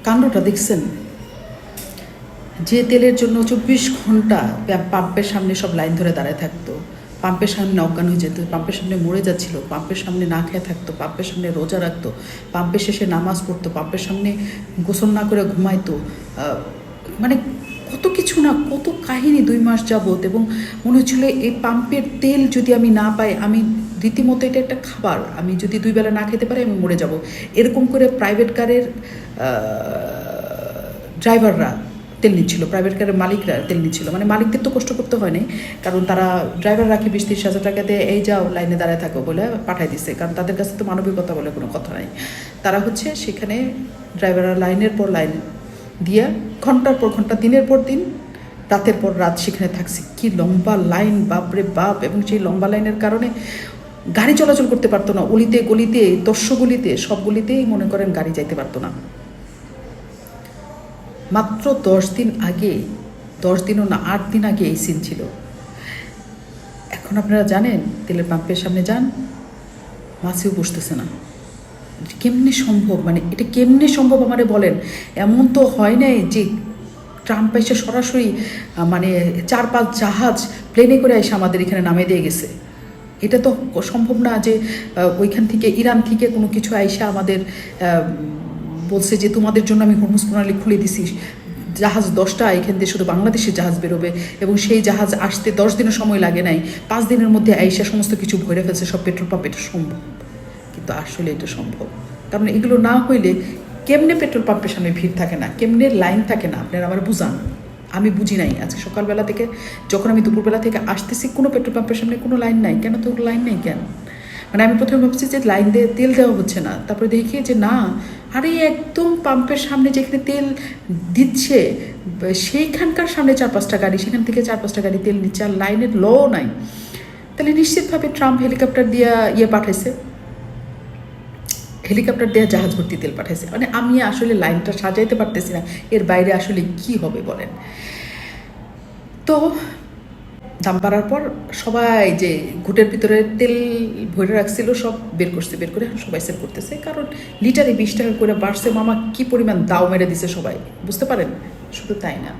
কাণ্ডটা দেখছেন? যে তেলের জন্য 24 ঘন্টা পাম্পের সামনে সব লাইন ধরে দাঁড়ায় থাকতো, পাম্পের সামনে অজ্ঞান হয়ে যেত, পাম্পের সামনে মরে যাচ্ছিল, পাম্পের সামনে না খেয়ে থাকতো, পাম্পের সামনে রোজা রাখতো, পাম্পের শেষে নামাজ পড়তো, পাম্পের সামনে গোসল না করে ঘুমাইতো, মানে কত কিছু না, কত কাহিনী 2 মাস যাবত। এবং মনে হচ্ছিল এই পাম্পের তেল যদি আমি না পাই, আমি রীতিমতো এটা একটা খাবার, আমি যদি 2 বেলা না খেতে পারি আমি মরে যাব। এরকম করে প্রাইভেট কারের ড্রাইভাররা তেল নিচ্ছিল, প্রাইভেট কারের মালিকরা তেল নিচ্ছিল। মানে মালিকদের তো কষ্ট করতে হয় নাই, কারণ তারা ড্রাইভার রাখি 20-30 হাজার টাকা দিয়ে এই যাও লাইনে দাঁড়ায় থাকো বলে পাঠাই দিচ্ছে, কারণ তাদের কাছে তো মানবিকতা বলে কোনো কথা নাই। তারা হচ্ছে সেখানে ড্রাইভাররা লাইনের পর লাইন দিয়া ঘন্টার পর ঘন্টা, দিনের পর দিন, রাতের পর রাত সেখানে থাকছে। কি লম্বা লাইন, বাপরে বাপ! এবং সেই লম্বা লাইনের কারণে গাড়ি চলাচল করতে পারতো না, অলিতে গলিতে, দর্শগলিতে, সব গলিতেই মনে করেন গাড়ি যাইতে পারতো না। মাত্র 10 দিন আগে, 10 দিনও না 8 দিন আগে এই সিন ছিল। এখন আপনারা জানেন, তেলের পাম্পের সামনে যান, মাছিও বসতেছে না। কেমনে সম্ভব? মানে এটা কেমনে সম্ভব আমারে বলেন? এমন তো হয় নাই যে ট্রাম্প এসে সরাসরি মানে 4-5 জাহাজ প্লেনে করে এসে আমাদের এখানে নামিয়ে দিয়ে গেছে। এটা তো সম্ভব না যে ওইখান থেকে, ইরান থেকে কোনো কিছু আইসা আমাদের বলছে যে তোমাদের জন্য আমি হরমুজ প্রণালী খুলে দিছি, জাহাজ 10টা এখান দিয়ে শুধু বাংলাদেশের জাহাজ বেরোবে, এবং সেই জাহাজ আসতে 10 দিনের সময় লাগে নাই, 5 দিনের মধ্যে আইসা সমস্ত কিছু ভরে ফেলছে সব পেট্রোল পাম্প। এটা সম্ভব, কিন্তু আসলে এটা সম্ভব। কারণ এগুলো না হইলে কেমনে পেট্রোল পাম্পের সামনে ভিড় থাকে না, কেমনে লাইন থাকে না, আপনারা আমার বুঝান। আমি বুঝি নাই। আজকে সকালবেলা থেকে, যখন আমি দুপুরবেলা থেকে আসতেছি, কোনো পেট্রোল পাম্পের সামনে কোনো লাইন নাই। কেন তো লাইন নেই কেন? মানে আমি প্রথমে ভাবছি যে লাইন দিয়ে তেল দেওয়া হচ্ছে না, তারপরে দেখি যে না, আরে একদম পাম্পের সামনে যেখানে তেল দিচ্ছে সেইখানকার সামনে 4-5টা গাড়ি, সেখান থেকে 4-5টা গাড়ি তেল নিচ্ছে, আর লাইনের ল নাই। তাহলে নিশ্চিতভাবে ট্রাম্প হেলিকপ্টার দিয়ে পাঠাইছে, হেলিকপ্টার দিয়ে জাহাজ ভর্তি তেল পাঠাইছে। মানে আমি আসলে লাইনটা সাজাইতে পারতেছি না, এর বাইরে আসলে কি হবে বলেন? তো দাম বাড়ার পর সবাই যে ঘুটের ভিতরে তেল ভরে রাখছিল সব বের করছে, বের করে সবাই সেল করতেছে, কারণ লিটারে 20 টাকা করে বাড়ছে। মামা কি পরিমাণ দাও মেরে দিছে সবাই, বুঝতে পারেন? শুধু তাই না,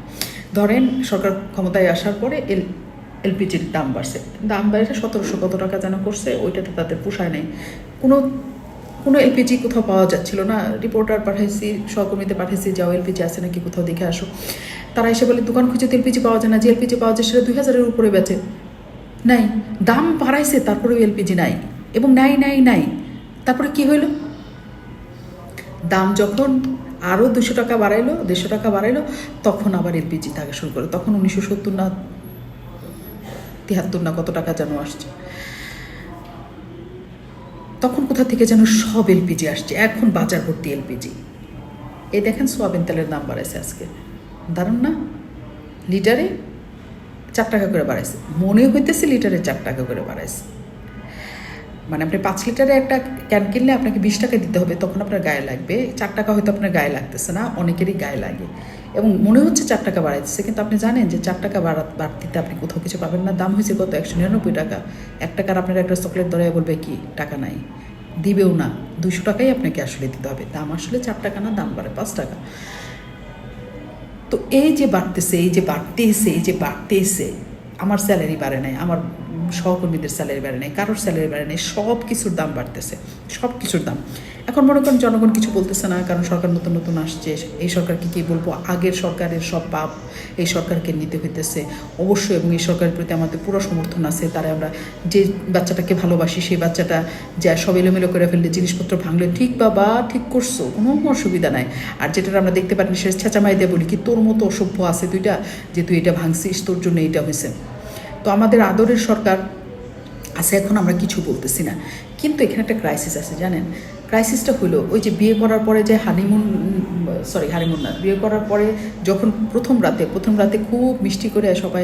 ধরেন সরকার ক্ষমতায় আসার পরে এলপিজির দাম বাড়ছে, দাম বাড়ে 1700 কত টাকা যেন করছে, ওইটাতে তাদের পোষায় নাই। কোনো এলপিজি কোথাও পাওয়া যাচ্ছিল না। রিপোর্টার পাঠাইছি, সহকর্মীদের পাঠাইছি, যাও এলপিজি আছে নাকি কোথাও দেখে আসো। তারা এসে বলে দোকান খুঁজে তো এলপিজি পাওয়া যায় না, যে এলপিজি পাওয়া যায় সেটা 2000-এর উপরে বেচে। নাই, দাম বাড়াইছে তারপরেও এলপিজি নাই, এবং নাই নাই নাই। তারপরে কি হইল? দাম যখন আরও 200 টাকা বাড়াইলো, 150 টাকা বাড়াইলো, তখন আবার এলপিজি থাকা শুরু করে। তখন 1970 না 73 না কত টাকা যেন আসছে। তখন কোথা থেকে যেন সব এলপিজি আসছে, এখন বাজার ভর্তি এলপিজি। এই দেখেন সোয়াবিন তেলের দাম বাড়াইছে আজকে, দারুণ না? লিটারে 4 টাকা করে বাড়াইছে, মনে হইতেছে লিটারে 4 টাকা করে বাড়াইছে। মানে আপনি 5 লিটারে একটা ক্যান কিনলে আপনাকে 20 টাকা দিতে হবে, তখন আপনার গায়ে লাগবে। 4 টাকা হয়তো আপনার গায়ে লাগতেছে না, অনেকেরই গায়ে লাগে, এবং মনে হচ্ছে 4 টাকা বাড়াইতেছে, কিন্তু আপনি জানেন যে 4 টাকা বাড়তিতে আপনি কোথাও কিছু পাবেন না। দাম হয়েছে কত? 199 টাকা। 1 টাকার আপনার একটা চকলেট ধরায় বলবে কি টাকা নাই, দিবেও না। 200 টাকাই আপনাকে আসলে দিতে হবে। দাম আসলে 4 টাকা না, দাম বাড়ে 5 টাকা। তো এই যে বাড়তেছে, এই যে বাড়তেছে, এই যে বাড়তেছে, আমার স্যালারি বাড়ে নাই, আমার সহকর্মীদের স্যালারি বাড়ে নাই, কারোর স্যালারি বাড়ে নাই, সব কিছুর দাম বাড়তেছে, সব কিছুর দাম। এখন মনে করেন জনগণ কিছু বলতেছে না, কারণ সরকার নতুন নতুন আসছে। এই সরকারকে কী বলবো, আগের সরকারের সব পাপ এই সরকারকে নিতে হইতেছে অবশ্যই, এবং এই সরকারের প্রতি আমাদের পুরো সমর্থন আছে। তারা আমরা যে বাচ্চাটাকে ভালোবাসি, সেই বাচ্চাটা যা সব এলোমেলো করে ফেললে, জিনিসপত্র ভাঙলে, ঠিক বাবা ঠিক করছো, কোনো অসুবিধা নাই। আর যেটা আমরা দেখতে পারি সে ছেঁচামাই দিয়ে বলি কি তোর মতো অসভ্য আছে 2টা, যে তুই এটা ভাঙছিস, তোর জন্য এইটা হয়েছে। তো আমাদের আদরের সরকার আছে, এখন আমরা কিছু বলতেছি না, কিন্তু এখানে একটা ক্রাইসিস আছে জানেন। ক্রাইসিসটা হলো ওই যে বিয়ে করার পরে যে হানিমুন না, বিয়ে করার পরে যখন প্রথম রাতে খুব মিষ্টি করে সবাই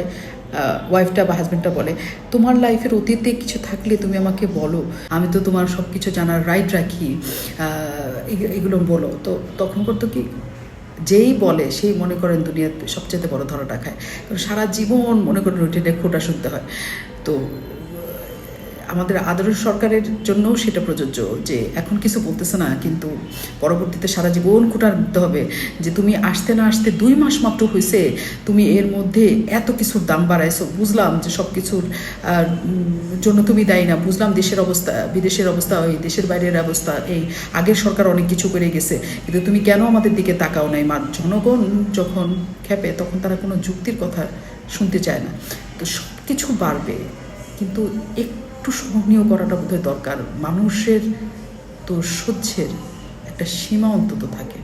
ওয়াইফটা বা হাজব্যান্ডটা বলে, তোমার লাইফের অতীতে কিছু থাকলে তুমি আমাকে বলো, আমি তো তোমার সব কিছু জানার রাইট রাখি, এগুলো বলো। তো তখন করতো কি, যেই বলে সেই মনে করেন দুনিয়াতে সবচেয়ে বড় ধরাটা খায়, কারণ সারা জীবন মনে করেন রুটিনে খোটা শুনতে হয়। তো আমাদের আদরের সরকারের জন্যও সেটা প্রযোজ্য, যে এখন কিছু বলতেছে না, কিন্তু পরবর্তীতে সারা জীবন খুঁটাতে হবে যে তুমি আসতে না আসতে 2 মাস মাত্র হয়েছে, তুমি এর মধ্যে এত কিছুর দাম বাড়াইছো। বুঝলাম যে সব কিছুর জন্য তুমি দায়ী না, বুঝলাম দেশের অবস্থা, বিদেশের অবস্থা, ওই দেশের বাইরের অবস্থা, এই আগের সরকার অনেক কিছু করে গেছে, কিন্তু তুমি কেন আমাদের দিকে তাকাও নাই? জনগণ যখন খেপে তখন তারা কোনো যুক্তির কথা শুনতে চায় না। তো সব কিছু বাড়বে, কিন্তু একটু সহনীয় করাটা বোধহয় দরকার। মানুষের তো সহ্যের একটা সীমা অন্তত থাকে।